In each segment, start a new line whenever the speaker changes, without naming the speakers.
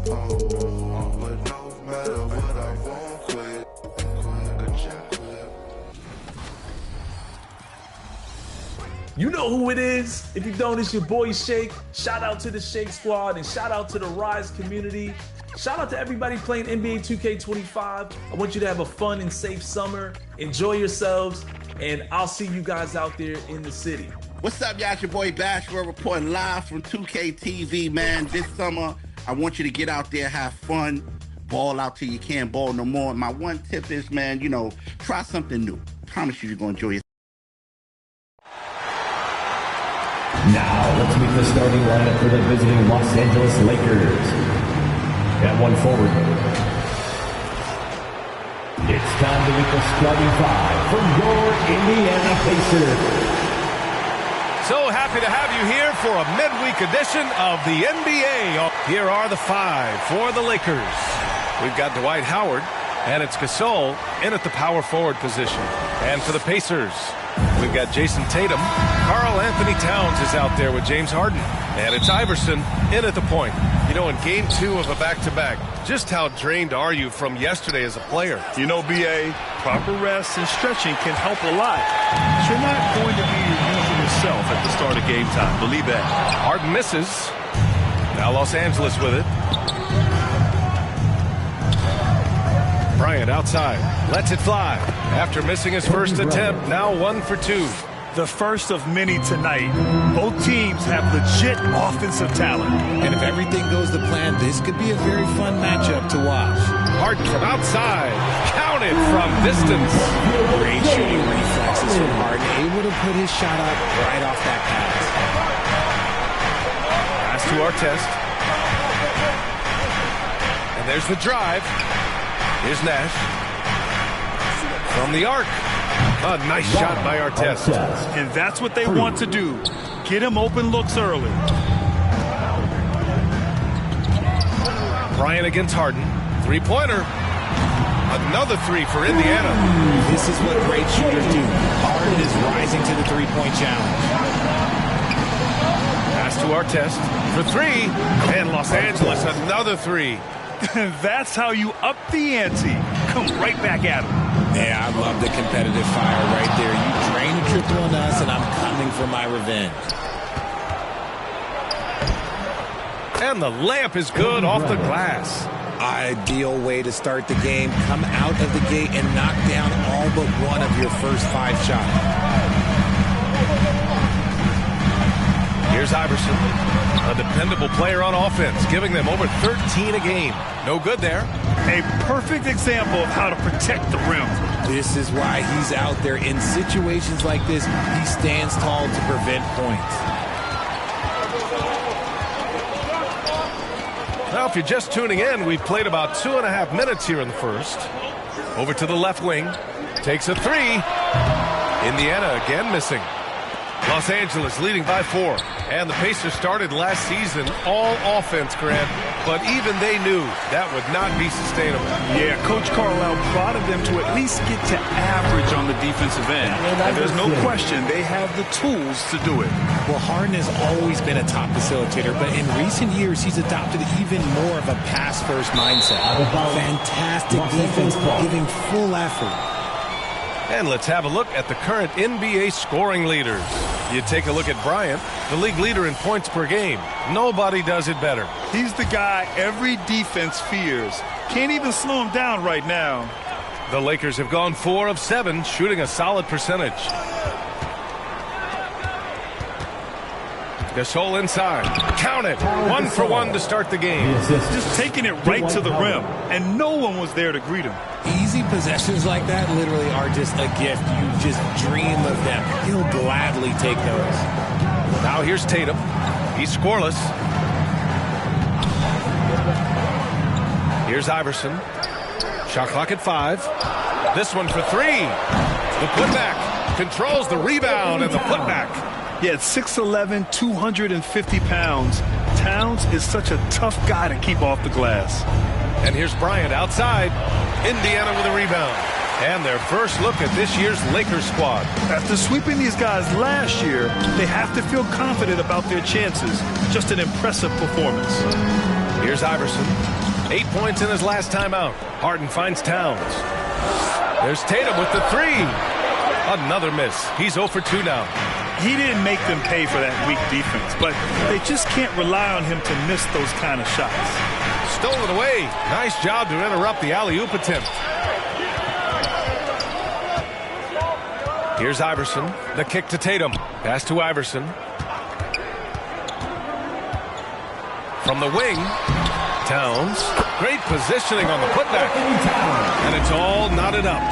You know who it is. If you don't, it's your boy Shake. Shout out to the Shake Squad and shout out to the Rise community. Shout out to everybody playing NBA 2K25. I want you to have a fun and safe summer. Enjoy yourselves, and I'll see you guys out there in the city.
What's up, y'all? It's your boy Bash. We're reporting live from 2K TV, man. This summer, I want you to get out there, have fun, ball out till you can't ball no more. My one tip is, man, try something new. Promise you're going to enjoy it.
Now, let's meet the starting lineup for the visiting Los Angeles Lakers. At one forward, it's time to meet the starting five from your Indiana Pacers.
So happy to have you here for a midweek edition of the NBA. Here are the five for the Lakers. We've got Dwight Howard, and it's Gasol in at the power forward position. And for the Pacers, we've got Jason Tatum. Karl Anthony Towns is out there with James Harden. And it's Iverson in at the point. In game 2 of a back-to-back, just how drained are you from yesterday as a player?
BA, proper rest and stretching can help a lot. But you're not going to be your usual self at the start of game time. Believe that.
Harden misses. Now Los Angeles with it. Bryant outside. Lets it fly. After missing his first attempt, now 1 for 2.
The first of many tonight. Both teams have legit offensive talent.
And if everything goes to plan, this could be a very fun matchup to watch.
Harden from outside. Counted from distance.
Great shooting reflexes from Harden. Able to put his shot up right off that pass.
Pass to Artest. And there's the drive. Here's Nash. From the arc. A nice shot by Artest.
And that's what they want to do. Get him open looks early.
Bryant against Harden. Three-pointer. Another three for Indiana.
This is what great shooters do. Harden is rising to the three-point challenge.
Pass to Artest for three. And Los Angeles, another three.
That's how you up the ante. Come right back at him.
Yeah, I love the competitive fire right there. You drain a triple on us, and I'm coming for my revenge.
And the layup is good off the glass.
Ideal way to start the game. Come out of the gate and knock down all but one of your first 5 shots.
Here's Iverson, a dependable player on offense, giving them over 13 a game. No good there.
A perfect example of how to protect the rim.
This is why he's out there. In situations like this, he stands tall to prevent points.
Now, if you're just tuning in, we've played about 2.5 minutes here in the first. Over to the left wing. Takes a three. Indiana again missing. Los Angeles leading by 4. And the Pacers started last season all offense, Grant, but even they knew that would not be sustainable.
Yeah, Coach Carlisle prodded them to at least get to average on the defensive end. And there's no question they have the tools to do it.
Well, Harden has always been a top facilitator, but in recent years, he's adopted even more of a pass-first mindset. Fantastic defense, giving full effort.
And let's have a look at the current NBA scoring leaders. You take a look at Bryant, the league leader in points per game. Nobody does it better.
He's the guy every defense fears. Can't even slow him down right now.
The Lakers have gone 4 of 7, shooting a solid percentage. Gasol inside. Count it. 1 for 1 to start the game.
Just taking it right to the rim, and no one was there to greet him.
Easy possessions like that literally are just a gift. You just dream of them. He'll gladly take those.
Now here's Tatum. He's scoreless. Here's Iverson. Shot clock at 5. This one for 3. The putback. Controls the rebound and the putback.
Yeah, at 6'11", 250 pounds. Towns is such a tough guy to keep off the glass.
And here's Bryant outside. Indiana with a rebound. And their first look at this year's Lakers squad.
After sweeping these guys last year, they have to feel confident about their chances. Just an impressive performance.
Here's Iverson. 8 points in his last time out. Harden finds Towns. There's Tatum with the three. Another miss. He's 0 for 2 now.
He didn't make them pay for that weak defense, but they just can't rely on him to miss those kind of shots.
Stolen away. Nice job to interrupt the alley-oop attempt. Here's Iverson. The kick to Tatum. Pass to Iverson. From the wing, Towns. Great positioning on the putback. And it's all knotted up.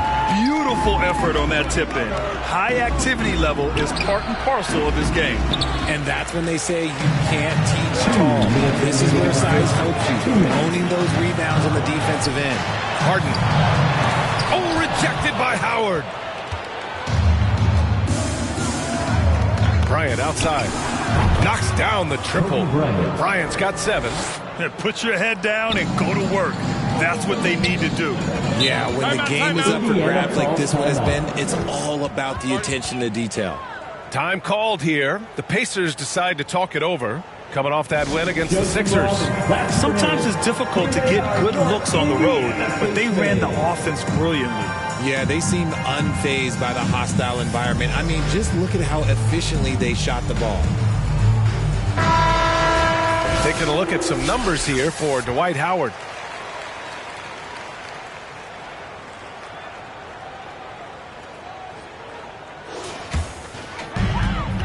Beautiful effort on that tip-in. High activity level is part and parcel of this game.
And that's when they say you can't teach tall. This is where size helps you. Owning those rebounds on the defensive end.
Harden. Oh, rejected by Howard. Bryant outside. Knocks down the triple. Bryant's got 7.
Put your head down and go to work. That's what they need to do.
Yeah, when the game is up for grabs like this one has been, it's all about the attention to detail.
Time called here. The Pacers decide to talk it over. Coming off that win against the Sixers.
Sometimes it's difficult to get good looks on the road, but they ran the offense brilliantly.
Yeah, they seem unfazed by the hostile environment. I mean, just look at how efficiently they shot the ball.
Taking a look at some numbers here for Dwight Howard.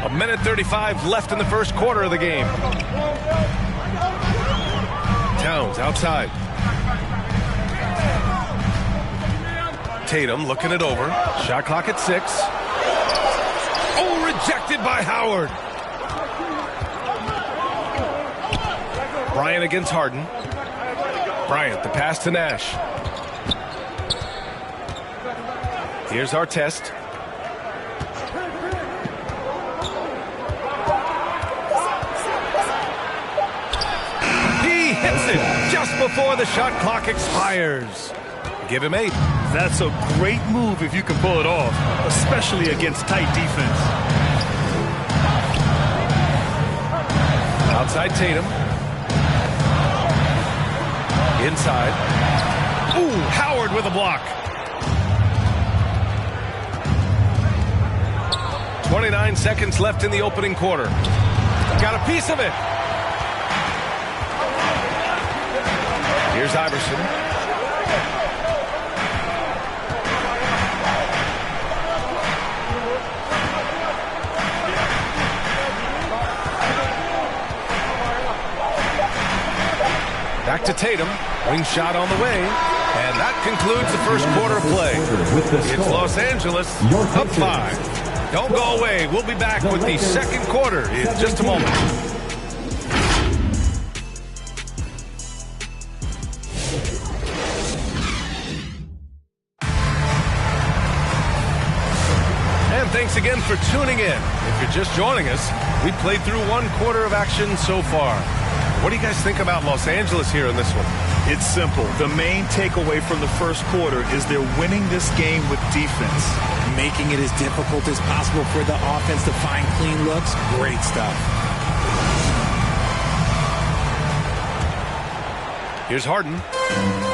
A minute 35 left in the first quarter of the game. Towns outside. Tatum looking it over. Shot clock at 6. Oh, rejected by Howard. Bryant against Harden. Bryant, the pass to Nash. Here's our test. He hits it just before the shot clock expires. Give him 8.
That's a great move if you can pull it off, especially against tight defense.
Outside Tatum. Inside. Ooh, Howard with a block. 29 seconds left in the opening quarter. Got a piece of it. Here's Iverson. Back to Tatum. Wing shot on the way. And that concludes the first quarter of play. It's Los Angeles up 5. Don't go away. We'll be back with the second quarter in just a moment. And thanks again for tuning in. If you're just joining us, we played through one quarter of action so far. What do you guys think about Los Angeles here in this one?
It's simple. The main takeaway from the first quarter is they're winning this game with defense.
Making it as difficult as possible for the offense to find clean looks. Great stuff.
Here's Harden.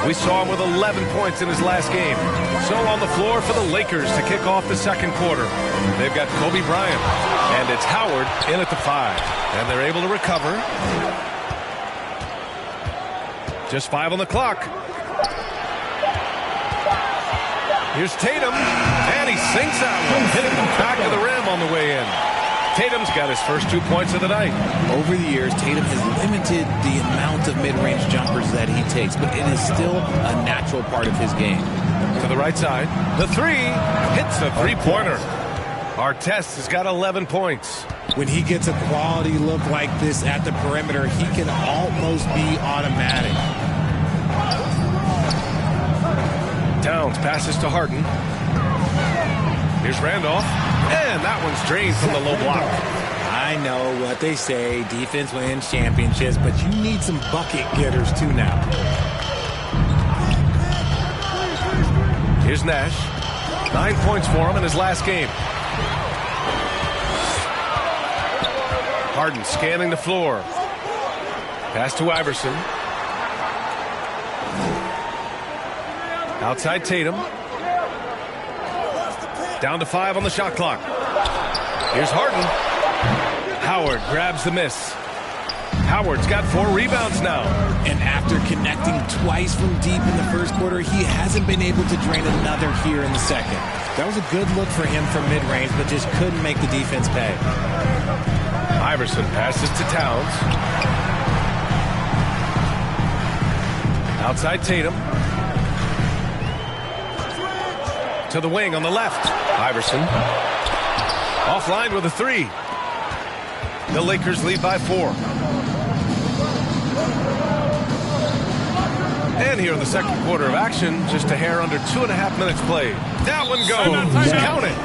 We saw him with 11 points in his last game. So on the floor for the Lakers to kick off the second quarter. They've got Kobe Bryant. And it's Howard in at the 5. And they're able to recover. Just 5 on the clock. Here's Tatum. And he sinks that one. Hitting the back of the rim on the way in. Tatum's got his first 2 points of the night.
Over the years, Tatum has limited the amount of mid-range jumpers that he takes, but it is still a natural part of his game.
To the right side. The 3 hits the three-pointer. Artest has got 11 points.
When he gets a quality look like this at the perimeter, he can almost be automatic.
Towns passes to Harden. Here's Randolph. And that one's drained from the low block.
I know what they say, defense wins championships, but you need some bucket getters too now.
Here's Nash. 9 points for him in his last game. Harden scanning the floor. Pass to Iverson. Outside Tatum. Down to 5 on the shot clock. Here's Harden. Howard grabs the miss. Howard's got 4 rebounds now.
And after connecting twice from deep in the first quarter, he hasn't been able to drain another here in the second. That was a good look for him from mid-range, but just couldn't make the defense pay.
Iverson passes to Towns. Outside Tatum. To the wing on the left. Iverson. Offline with a 3. The Lakers lead by 4. And here in the second quarter of action, just a hair under 2.5 minutes played. That one goes. Count it.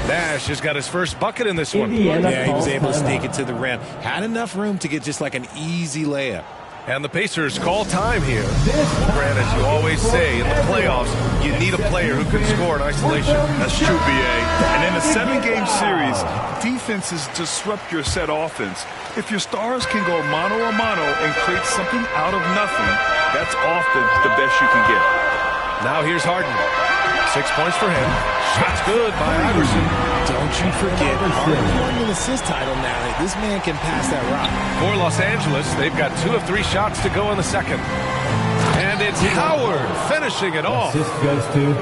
Nash has got his first bucket in this one.
Yeah, he was able to sneak it to the rim. Had enough room to get just like an easy layup.
And the Pacers call time here. Grant, as you always say, in the playoffs, you need a player who can score in isolation.
That's true, B.A. And in a 7-game series, defenses disrupt your set offense. If your stars can go mano-a-mano and create something out of nothing, that's often the best you can get.
Now here's Harden. 6 points for him. Shot's good by Iverson.
Don't you forget, Harden won an assist title now. This man can pass that rock.
For Los Angeles, they've got 2 of 3 shots to go in the second. And it's Howard finishing it off.
Assist goes to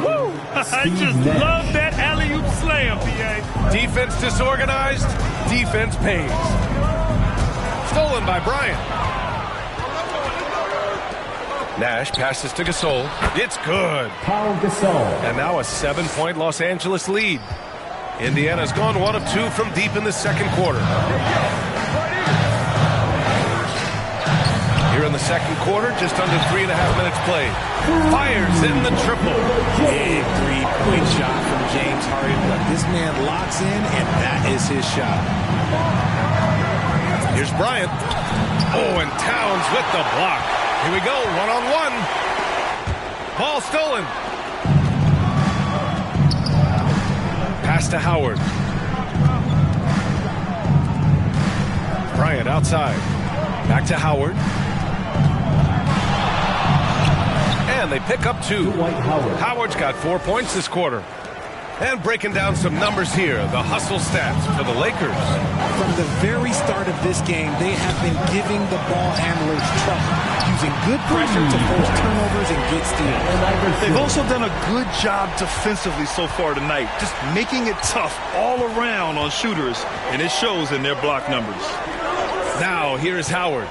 I just love that alley-oop slam, PA.
Defense disorganized, defense pays. Stolen by Bryant. Nash passes to Gasol. It's good.
Paul Gasol.
And now a 7-point Los Angeles lead. Indiana's gone 1 of 2 from deep in the second quarter. Here in the second quarter, just under 3.5 minutes played. Fires in the triple.
Big 3-point shot from James Harden. But this man locks in, and that is his shot.
Here's Bryant. Oh, and Towns with the block. Here we go, 1-on-1. Ball stolen. Pass to Howard. Bryant outside. Back to Howard. And they pick up 2. Howard's got 4 points this quarter. And breaking down some numbers here, the hustle stats for the Lakers.
From the very start of this game, they have been giving the ball handlers trouble, using good pressure to force turnovers and get steals.
They've also done a good job defensively so far tonight, just making it tough all around on shooters, and it shows in their block numbers.
Now, here's Howard.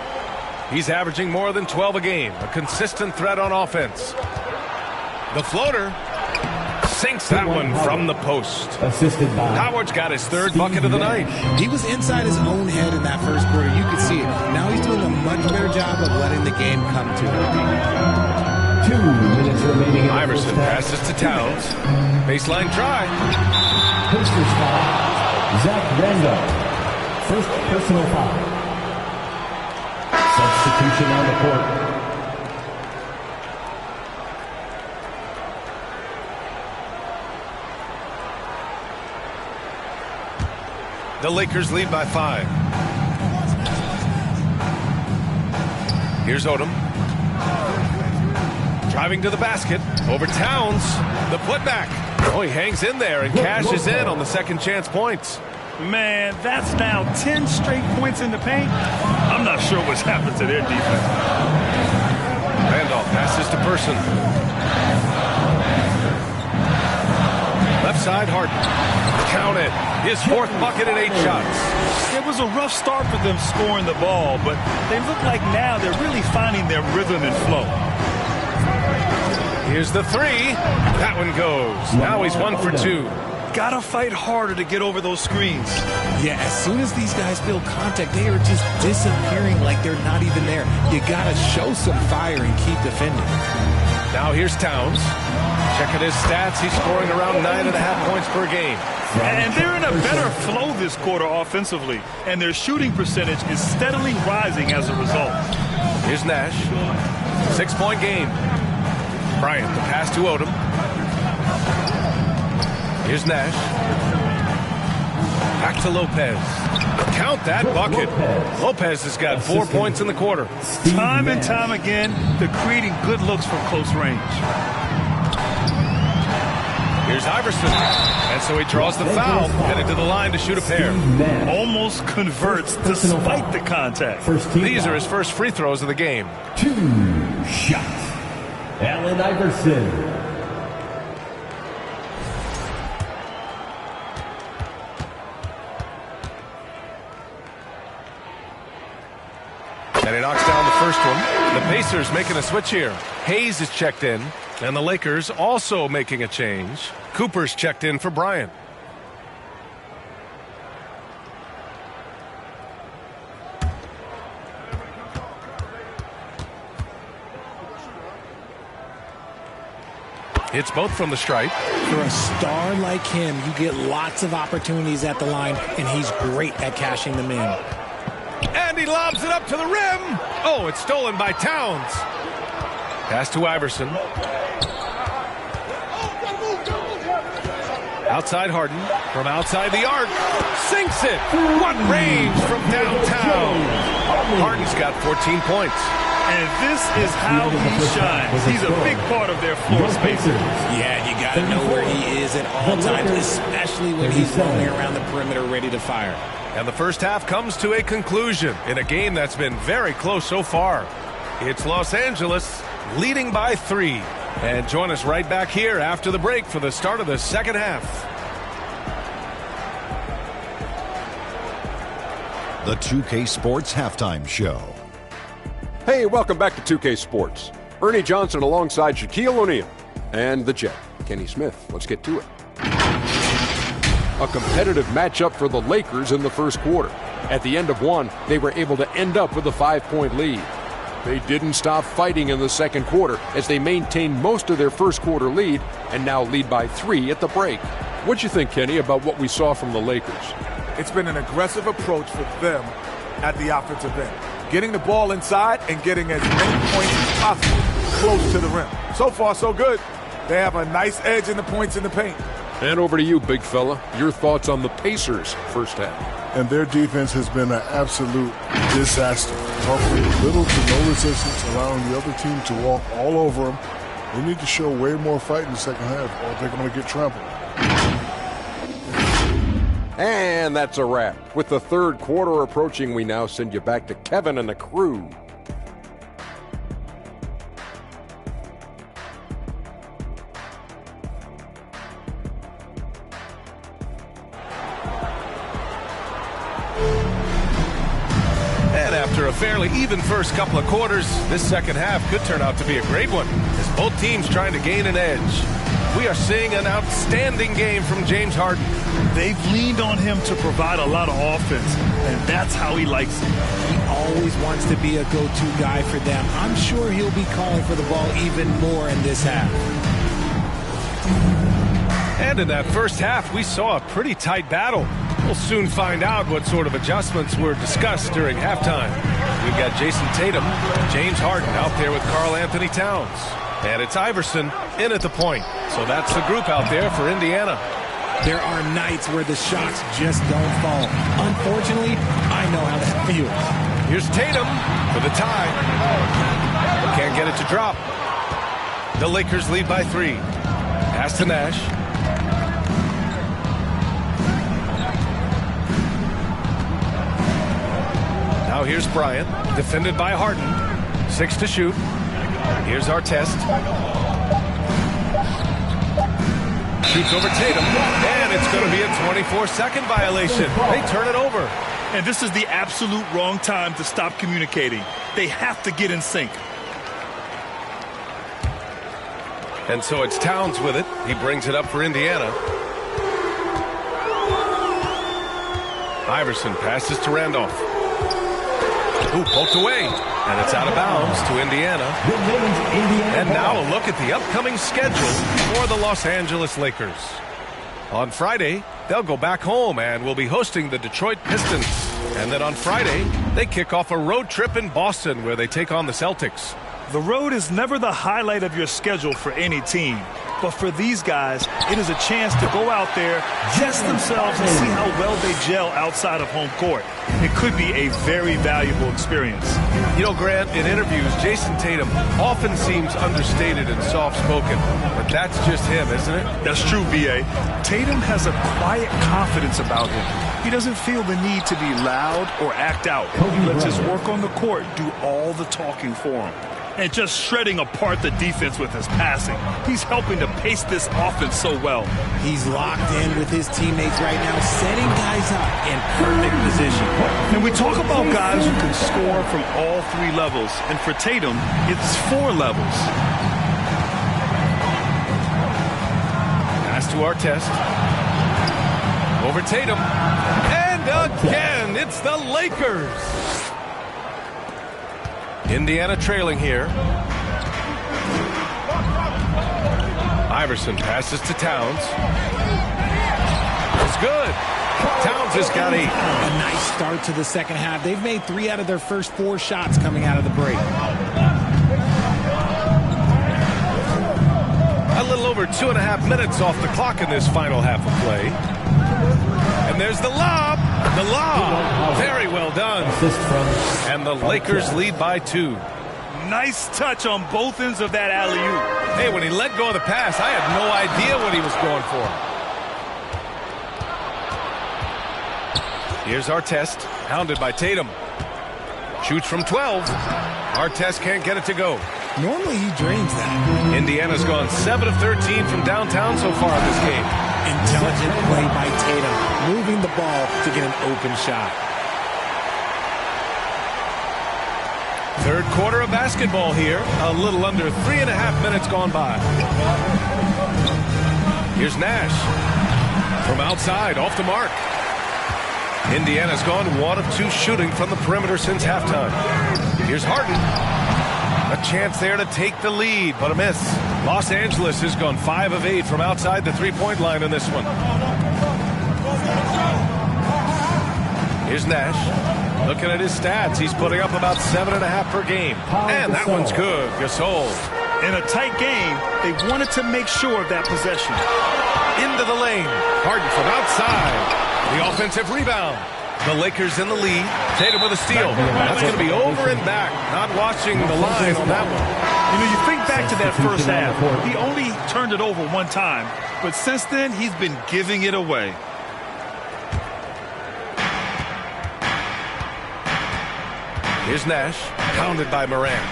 He's averaging more than 12 a game, a consistent threat on offense. The floater sinks that one from the post.
Assisted by
Howard's got his 3rd bucket of the night.
He was inside his own head in that first quarter. You could see it. Now he's doing a much better job of letting the game come to him.
2 minutes remaining.
Iverson passes to Towns. Baseline try.
Pacers foul. Zach Randolph. First personal foul. Substitution on the court.
The Lakers lead by 5. Here's Odom. Driving to the basket. Over Towns. The putback. Oh, he hangs in there and cashes in on the second chance points.
Man, that's now 10 straight points in the paint. I'm not sure what's happened to their defense.
Randolph passes to Person. Left side, Harden. Count it. His 4th bucket in 8 shots.
It was a rough start for them scoring the ball, but they look like now they're really finding their rhythm and flow.
Here's the 3. That one goes. Now he's 1 for 2.
Gotta fight harder to get over those screens.
Yeah, as soon as these guys feel contact, they are just disappearing like they're not even there. You gotta show some fire and keep defending.
Now here's Towns. Checking his stats, he's scoring around 9.5 points per game.
And they're in a better flow this quarter offensively, and their shooting percentage is steadily rising as a result.
Here's Nash. 6-point game. Bryant, the pass to Odom. Here's Nash. Back to Lopez. Count that bucket. Lopez has got 4 points in the quarter.
Time and time again, they're creating good looks from close range.
Here's Iverson. And so he draws the foul, headed to the line to shoot a pair.
Almost converts despite the contact.
These are his first free throws of the game.
2 shots. Allen Iverson.
And he knocks down the first one. The Pacers making a switch here. Hayes is checked in. And the Lakers also making a change. Cooper's checked in for Bryant. Hits both from the stripe.
For a star like him, you get lots of opportunities at the line, and he's great at cashing them in.
And he lobs it up to the rim. Oh, it's stolen by Towns. Pass to Iverson. Outside Harden. From outside the arc. Sinks it. What range from downtown. Harden's got 14 points.
And this is how he shines. He's a big part of their floor spacing.
Yeah, you got to know where he is at all times, especially when he's roaming around the perimeter ready to fire.
And the first half comes to a conclusion in a game that's been very close so far. It's Los Angeles leading by 3. And join us right back here after the break for the start of the second half.
The 2K Sports Halftime Show.
Hey, welcome back to 2K Sports. Ernie Johnson alongside Shaquille O'Neal and the Jet, Kenny Smith. Let's get to it. A competitive matchup for the Lakers in the first quarter. At the end of one, they were able to end up with a 5-point lead. They didn't stop fighting in the second quarter as they maintained most of their first quarter lead and now lead by 3 at the break. What'd you think, Kenny, about what we saw from the Lakers?
It's been an aggressive approach for them at the offensive end. Getting the ball inside and getting as many points as possible close to the rim. So far, so good. They have a nice edge in the points in the paint.
And over to you, big fella. Your thoughts on the Pacers' first half?
And their defense has been an absolute disaster. Offering little to no resistance, allowing the other team to walk all over them. They need to show way more fight in the second half or they're going to get trampled.
And that's a wrap. With the third quarter approaching, we now send you back to Kevin and the crew.
And after a fairly even first couple of quarters, this second half could turn out to be a great one as both teams trying to gain an edge. We are seeing an outstanding game from James Harden.
They've leaned on him to provide a lot of offense, and that's how he likes it.
He always wants to be a go-to guy for them. I'm sure he'll be calling for the ball even more in this half.
And in that first half, we saw a pretty tight battle. We'll soon find out what sort of adjustments were discussed during halftime. We've got Jason Tatum, James Harden out there with Karl Anthony Towns. And it's Iverson in at the point. So that's the group out there for Indiana.
There are nights where the shots just don't fall. Unfortunately, I know how that feels.
Here's Tatum for the tie. Can't get it to drop. The Lakers lead by 3. Pass to Nash. Now here's Bryant, defended by Harden. 6 to shoot. Here's Artest. Shoots over Tatum, and it's going to be a 24-second violation. They turn it over.
And this is the absolute wrong time to stop communicating. They have to get in sync.
And so it's Towns with it. He brings it up for Indiana. Iverson passes to Randolph. Ooh, poked away. And it's out of bounds to Indiana. And now a look at the upcoming schedule for the Los Angeles Lakers. On Friday, they'll go back home and will be hosting the Detroit Pistons. And then on Friday, they kick off a road trip in Boston where they take on the Celtics.
The road is never the highlight of your schedule for any team. But for these guys, it is a chance to go out there, test themselves, and see how well they gel outside of home court. It could be a very valuable experience.
You know, Grant, in interviews, Jason Tatum often seems understated and soft-spoken, but that's just him, isn't it?
That's true, B.A. Tatum has a quiet confidence about him. He doesn't feel the need to be loud or act out. He lets his work on the court do all the talking for him. And just shredding apart the defense with his passing. He's helping to pace this offense so well.
He's locked in with his teammates right now, setting guys up in perfect position.
And we talk about guys who can score from all 3 levels. And for Tatum, it's 4 levels.
Pass to Artest. Over Tatum. And again, it's the Lakers. Indiana trailing here. Iverson passes to Towns. It's good. Towns has got 8.
A nice start to the second half. They've made 3 out of their first 4 shots coming out of the break.
A little over 2.5 minutes off the clock in this final half of play. And there's the lob. The lob. Very well done. And the Lakers lead by 2.
Nice touch on both ends of that alley-oop.
Hey, when he let go of the pass, I had no idea what he was going for. Here's Artest, hounded by Tatum. Shoots from 12. Artest can't get it to go.
Normally he drains that.
Indiana's gone 7 of 13 from downtown so far in this game.
Intelligent play by Tatum, moving the ball to get an open shot.
Third quarter of basketball here. A little under 3.5 minutes gone by. Here's Nash. From outside, off the mark. Indiana's gone 1 of 2 shooting from the perimeter since halftime. Here's Harden. A chance there to take the lead, but a miss. Los Angeles has gone 5 of 8 from outside the three-point line in this one. Here's Nash. Looking at his stats, he's putting up about 7.5 per game. And that one's good. Gasol.
In a tight game, they wanted to make sure of that possession.
Into the lane. Harden from outside. The offensive rebound. The Lakers in the lead. Tatum with a steal. That's going to be over and back. Not watching the line on that one.
You know, you think back to that first half. He only turned it over 1 time. But since then, he's been giving it away.
Here's Nash. Pounded by Morant.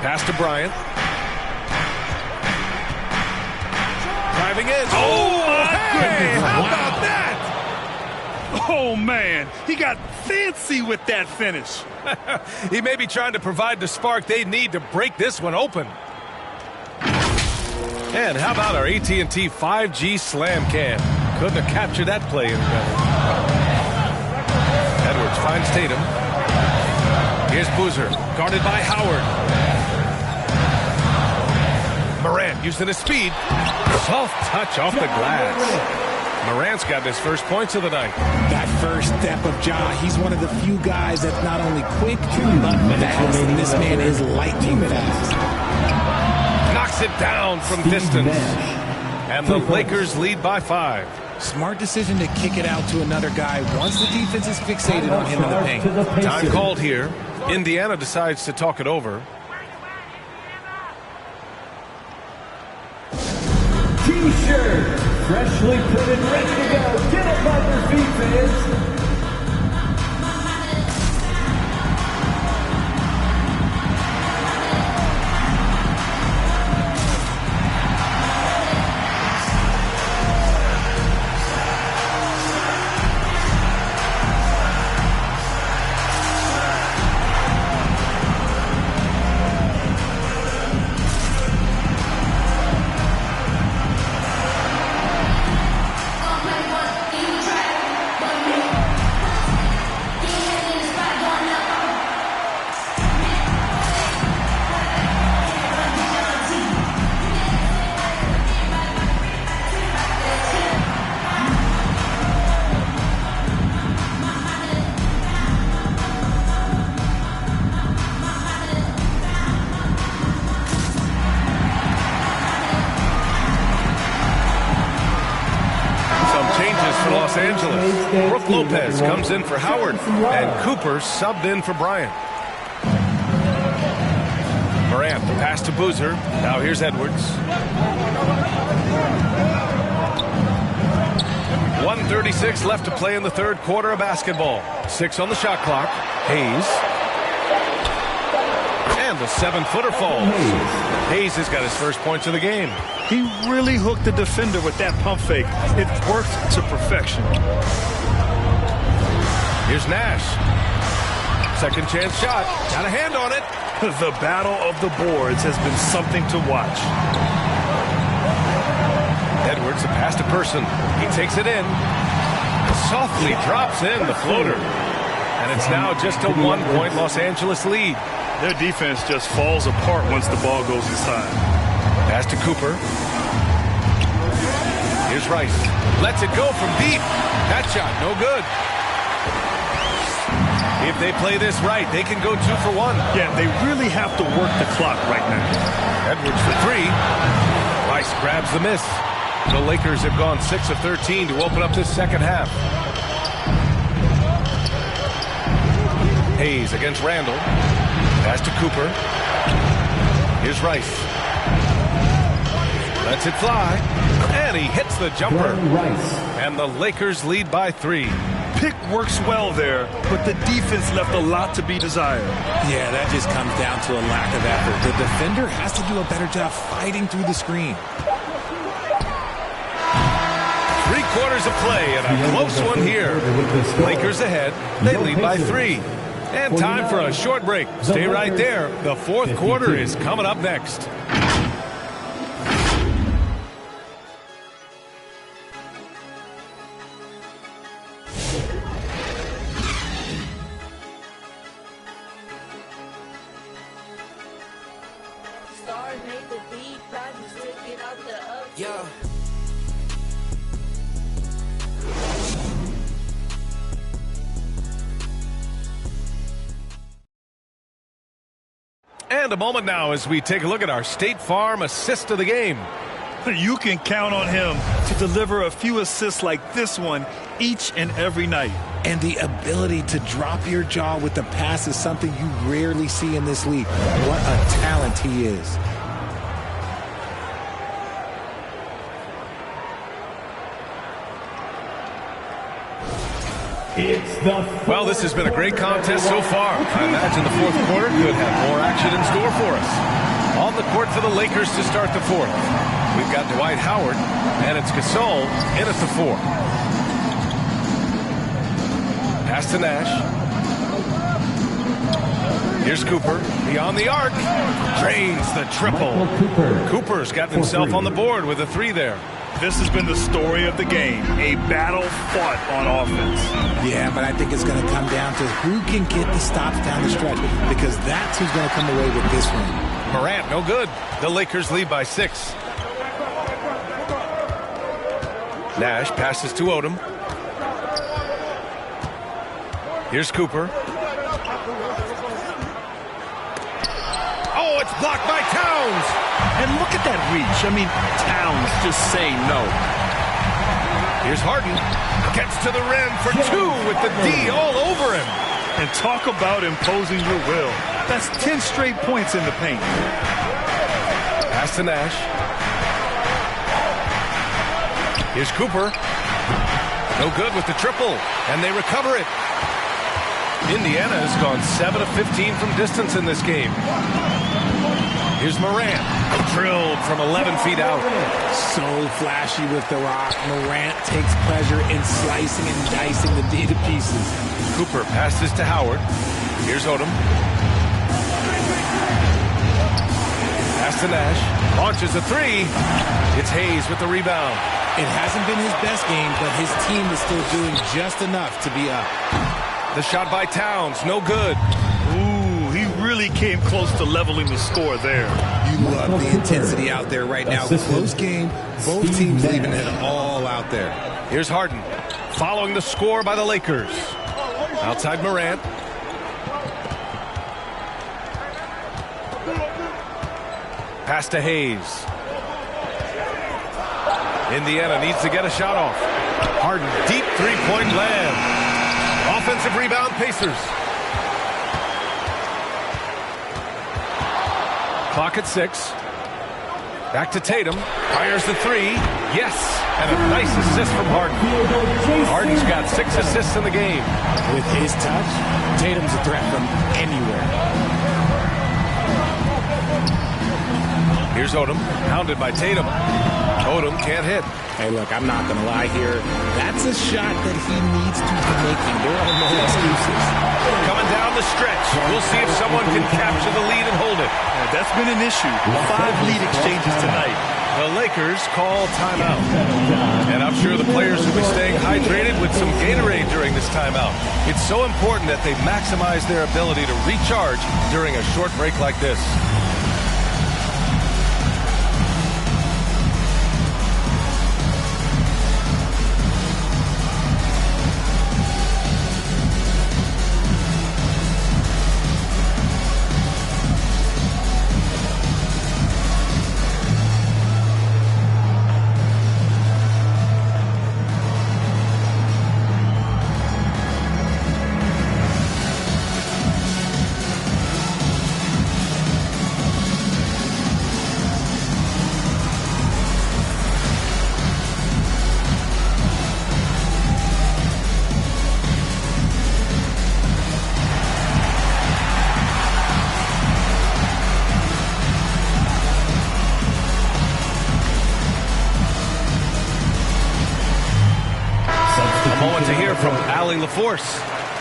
Pass to Bryant. Driving in.
Oh,
hey! How about that?
Oh, man. He got fancy with that finish.
He may be trying to provide the spark they need to break this one open. And how about our AT&T 5G Slam Cam? Couldn't have captured that play any better. Edwards finds Tatum. Here's Boozer, guarded by Howard. Morant using his speed. Soft touch off the glass. Morant's got his first points of the night.
That first step of Ja, he's one of the few guys that's not only quick, but fast. This man is lightning fast.
Knocks it down from distance. And the Lakers lead by 5.
Smart decision to kick it out to another guy once the defense is fixated on him in the paint.
Time called here. Indiana decides to talk it over.
T-shirt, freshly printed, ready to go. Get up on your feet, fans.
Lopez for Los Angeles. Brooke Lopez comes in for Howard. And Cooper subbed in for Bryant. Morant, the pass to Boozer. Now here's Edwards. 1:36 left to play in the third quarter of basketball. 6 on the shot clock. Hayes. And the 7-footer falls. Hayes has got his first points of the game.
He really hooked the defender with that pump fake. It worked to perfection.
Here's Nash. Second chance shot. Got a hand on it.
The battle of the boards has been something to watch.
Edwards, a pass to Person. He takes it in. Softly drops in the floater. And it's now just a 1-point Los Angeles lead.
Their defense just falls apart once the ball goes inside.
Pass to Cooper. Here's Rice. Lets it go from deep. That shot, no good. If they play this right, they can go 2 for 1.
Yeah, they really have to work the clock right now.
Edwards for 3. Rice grabs the miss. The Lakers have gone 6 of 13 to open up this second half. Hayes against Randall. Pass to Cooper. Here's Rice. Lets it fly. And he hits the jumper. And the Lakers lead by 3.
Pick works well there, but the defense left a lot to be desired.
Yeah, that just comes down to a lack of effort. The defender has to do a better job fighting through the screen.
3 quarters of play and a close one here. Lakers ahead. They lead by 3. And time for a short break. Stay right there. The fourth quarter is coming up next. And a moment now as we take a look at our State Farm assist of the game.
You can count on him to deliver a few assists like this one each and every night.
And the ability to drop your jaw with the pass is something you rarely see in this league. What a talent he is.
Well, this has been a great contest so far. I imagine the fourth quarter could have more action in store for us. On the court for the Lakers to start the fourth. We've got Dwight Howard, and it's Gasol in at the 4. Pass to Nash. Here's Cooper, beyond the arc. Drains the triple. Cooper's gotten himself on the board with a 3 there.
This has been the story of the game, a battle fought on offense.
Yeah, but I think it's going to come down to who can get the stops down the stretch, because that's who's going to come away with this one.
Morant, no good. The Lakers lead by 6. Nash passes to Odom. Here's Cooper. Oh, it's blocked by Towns.
And look at that reach. I mean, Towns just saying no.
Here's Harden. Gets to the rim for 2 with the D all over him.
And talk about imposing your will. That's 10 straight points in the paint.
Pass to Nash. Here's Cooper. No good with the triple. And they recover it. Indiana has gone 7 of 15 from distance in this game. Here's Morant. Drilled from 11 feet out.
So flashy with the rock. Morant takes pleasure in slicing and dicing the D to pieces.
Cooper passes to Howard. Here's Odom. Pass to Nash. Launches a 3. It's Hayes with the rebound.
It hasn't been his best game, but his team is still doing just enough to be up.
The shot by Towns, no good.
Ooh, he really came close to leveling the score there.
You love the intensity out there right now. Close game, both teams leaving it all out there.
Here's Harden, following the score by the Lakers. Outside Morant. Pass to Hayes. Indiana needs to get a shot off. Harden, deep three-point land. Offensive rebound, Pacers. Clock at 6. Back to Tatum. Fires the three. Yes. And a nice assist from Harden. Harden's got 6 assists in the game.
With his touch, Tatum's a threat from anywhere.
Here's Odom, hounded by Tatum. Odom can't hit.
Hey, look, I'm not going to lie here. That's a shot that he needs to be making. There are no excuses.
Coming down the stretch. We'll see if someone can capture the lead and hold it.
Yeah, that's been an issue. 5 lead exchanges tonight.
The Lakers call timeout. And I'm sure the players will be staying hydrated with some Gatorade during this timeout. It's so important that they maximize their ability to recharge during a short break like this.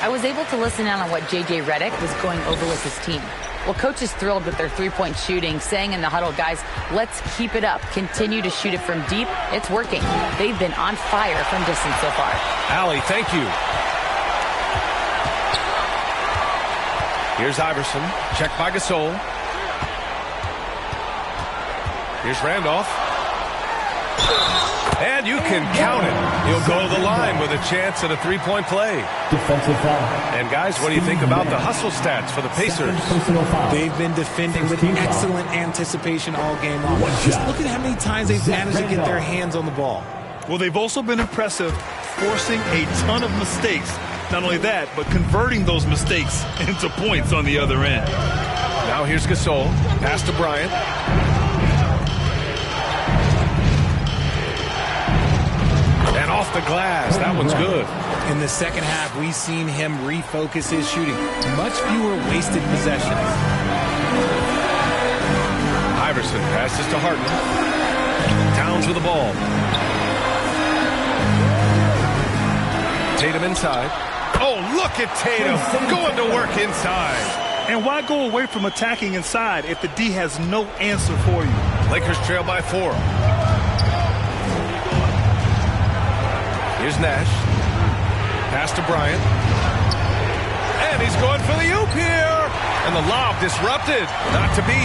I was able to listen in on what J.J. Redick was going over with his team. Well, coach is thrilled with their three-point shooting, saying in the huddle, guys, let's keep it up. Continue to shoot it from deep. It's working. They've been on fire from distance so far.
Allie, thank you. Here's Iverson. Checked by Gasol. Here's Randolph. And you can count it. He'll go to the line with a chance at a three-point play.
Defensive foul.
And guys, what do you think about the hustle stats for the Pacers?
They've been defending with excellent anticipation all game long. Just look at how many times they've managed to get their hands on the ball.
Well, they've also been impressive, forcing a ton of mistakes. Not only that, but converting those mistakes into points on the other end.
Now here's Gasol. Pass to Bryant. And off the glass. That one's good.
In the second half, we've seen him refocus his shooting. Much fewer wasted possessions.
Iverson passes to Harden. Towns with the ball. Tatum inside. Oh, look at Tatum going to work inside.
And why go away from attacking inside if the D has no answer for you?
Lakers trail by 4. Here's Nash. Pass to Bryant. And he's going for the oop here. And the lob disrupted. Not to be.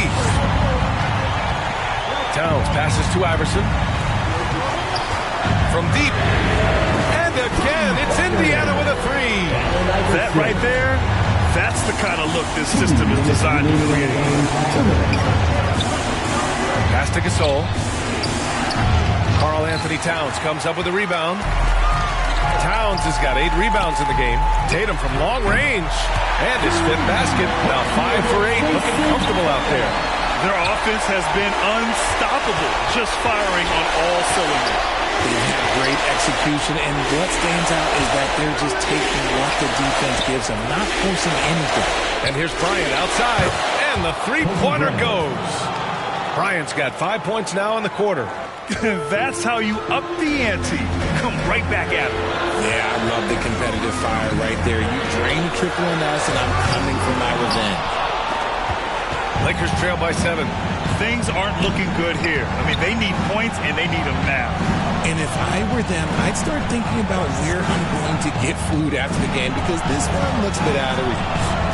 Towns passes to Iverson. From deep. And again, it's Indiana with a 3.
That right there, that's the kind of look this system is designed to create.
Pass to Gasol. Karl Anthony Towns comes up with a rebound. Towns has got 8 rebounds in the game. Tatum from long range. And his 5th basket. Now 5 for 8. Looking comfortable out there.
Their offense has been unstoppable. Just firing on all cylinders.
They've had great execution. And what stands out is that they're just taking what the defense gives them. Not forcing anything.
And here's Bryant outside. And the three-pointer goes. Bryant's got 5 points now in the quarter.
That's how you up the ante. Come right back at it.
Yeah, I love the competitive fire right there. You drain the triple on us, and I'm coming for my revenge.
Lakers trail by 7.
Things aren't looking good here. I mean, they need points, and they need them now.
And if I were them, I'd start thinking about where I'm going to get food after the game because this one looks a bit out of reach.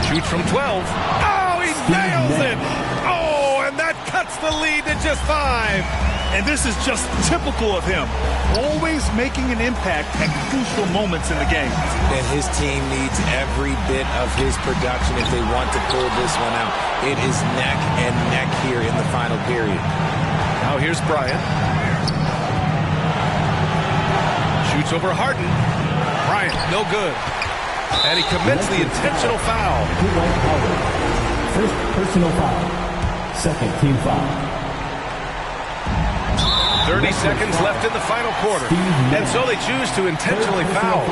Shoots from 12. Oh, he nails it. Oh, and that cuts the lead to just 5.
And this is just typical of him. Always making an impact at crucial moments in the game.
And his team needs every bit of his production if they want to pull this one out. It is neck and neck here in the final period.
Now here's Bryant. Shoots over Harden. Bryant, no good. And he commits the intentional foul.
First personal foul. Second team foul.
30 seconds left in the final quarter. And so they choose to intentionally foul.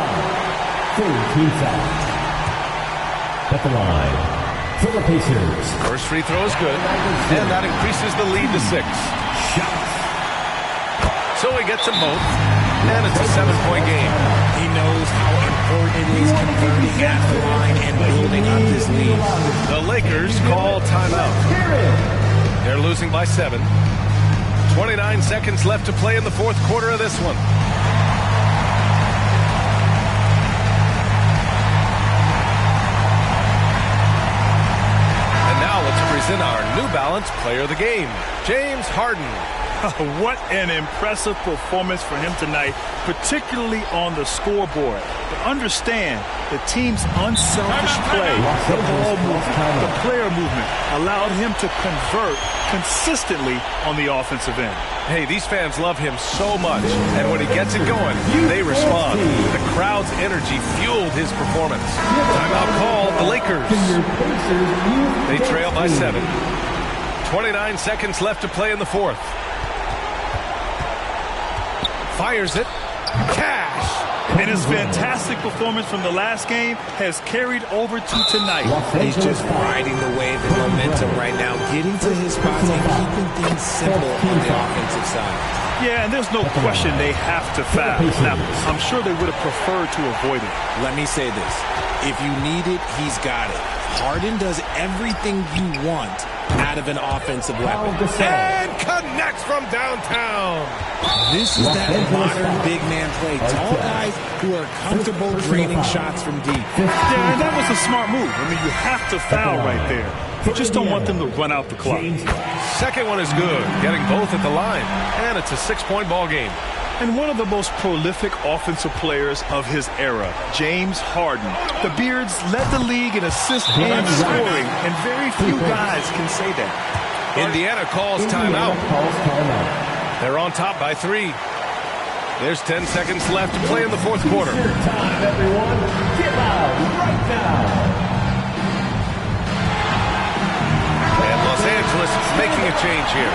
Third team foul. At the line for the Pacers.
First free throw is good. And that increases the lead to 6. So he gets them both. And it's a 7-point game.
He knows how important it is converting at the line and building up this lead.
The Lakers call timeout. They're losing by 7. 29 seconds left to play in the fourth quarter of this one. And now let's present our New Balance player of the game, James Harden.
What an impressive performance for him tonight, particularly on the scoreboard. But understand, the team's unselfish play, the ball movement, the player movement, allowed him to convert consistently on the offensive end.
Hey, these fans love him so much, and when he gets it going, they respond. The crowd's energy fueled his performance. Timeout call, the Lakers. They trail by 7. 29 seconds left to play in the fourth. Fires it. Cash.
And his fantastic performance from the last game has carried over to tonight.
He's just riding the wave of momentum right now, getting to his spots and keeping things simple on the offensive side.
Yeah, and there's no question they have to foul. Now, I'm sure they would have preferred to avoid it.
Let me say this. If you need it, he's got it. Harden does everything you want out of an offensive weapon.
And connects from downtown.
This is that modern big man play. Tall guys who are comfortable draining shots from deep.
Yeah, and that was a smart move. I mean, you have to foul right there. You just don't want them to run out the clock.
Second one is good, getting both at the line. And it's a 6-point ball game.
And one of the most prolific offensive players of his era, James Harden. The Beards led the league in assists and scoring, and very few guys can say that.
Indiana calls timeout. They're on top by 3. There's 10 seconds left to play in the fourth quarter.
Time, everyone. Get loud right now.
And Los Angeles is making a change here.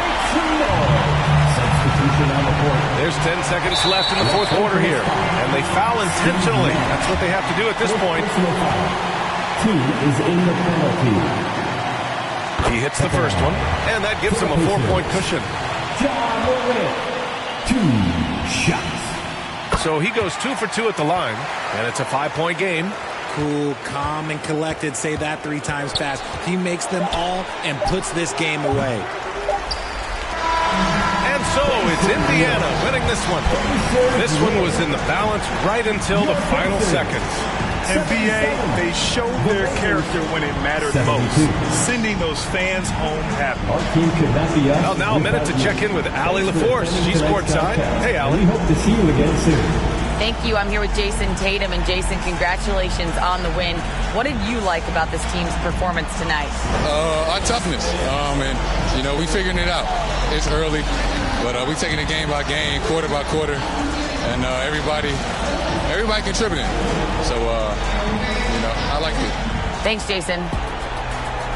There's 10 seconds left in the fourth quarter here. And they foul intentionally. That's what they have to do at this point.
Team is in the penalty.
He hits the first one, and that gives him a 4-point cushion.
2 shots.
So he goes 2 for 2 at the line, and it's a 5-point game.
Cool, calm, and collected. Say that 3 times fast. He makes them all and puts this game away.
And so it's Indiana winning this one. This one was in the balance right until the final seconds.
And BA, they showed their character when it mattered most, sending those fans home happy.
Well, now a minute to check in with Allie LaForce. She's courtside. Hey, Allie.
We hope to see you again soon.
Thank you. I'm here with Jason Tatum. And Jason, congratulations on the win. What did you like about this team's performance tonight?
Our toughness. And, you know, we figuring it out. It's early, but we taking it game by game, quarter by quarter. And everybody contributing. So, you know, I like it.
Thanks, Jason.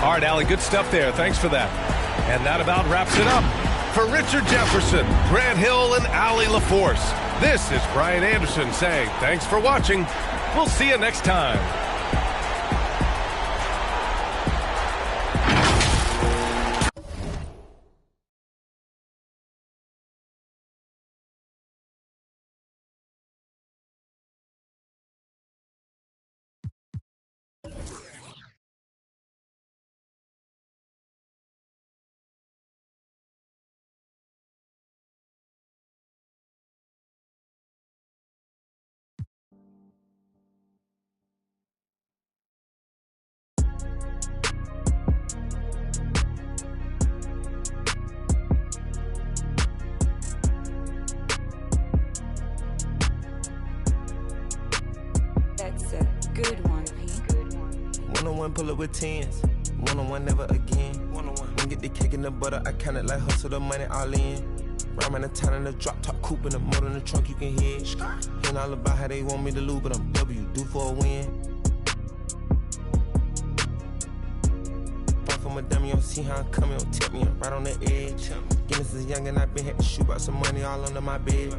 All right, Allie, good stuff there. Thanks for that. And that about wraps it up. For Richard Jefferson, Grant Hill, and Allie LaForce, this is Brian Anderson saying thanks for watching. We'll see you next time.
That's a good one, Pete.
One-on-one, pull up with tens. One-on-one, never again. One-on-one, get the cake in the butter. I count it like hustle the money all in. Rhyme in the town in the drop top coupe in the motor in the trunk you can hear. Ain't all about how they want me to lose, but I'm W, due for a win. From a dummy, you don't see how I'm coming, don't tip me, I'm right on the edge. Guinness is young and I been had to shoot out some money all under my bed.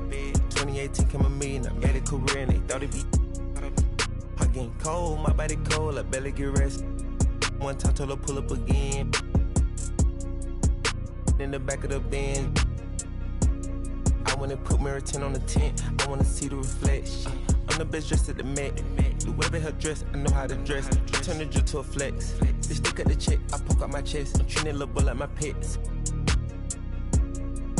2018 came a million, I made a career and they thought it'd be. I getting cold, my body cold, I barely get rest. One time told her pull up again. In the back of the Benz. I wanna put mirror 10 on the tent, I wanna see the reflection. I'm the best dressed at the Met. Whoever her dress, I know how to dress. Turn the drill to a flex. They stick at the check, I poke out my chest. I'm treating little bull like my pets.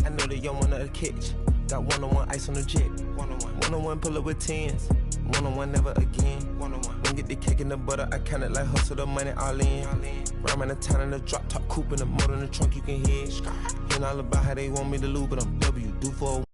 I know they young one of the catch. Got one-on-one ice on the jet. One-on-one pull up with 10s. One-on-one never again. One get the cake in the butter, I count it like hustle the money all in. Rhyme in the town in the drop top coupe in the motor in the trunk you can hear. Ain't all about how they want me to lose, but I'm W, due for a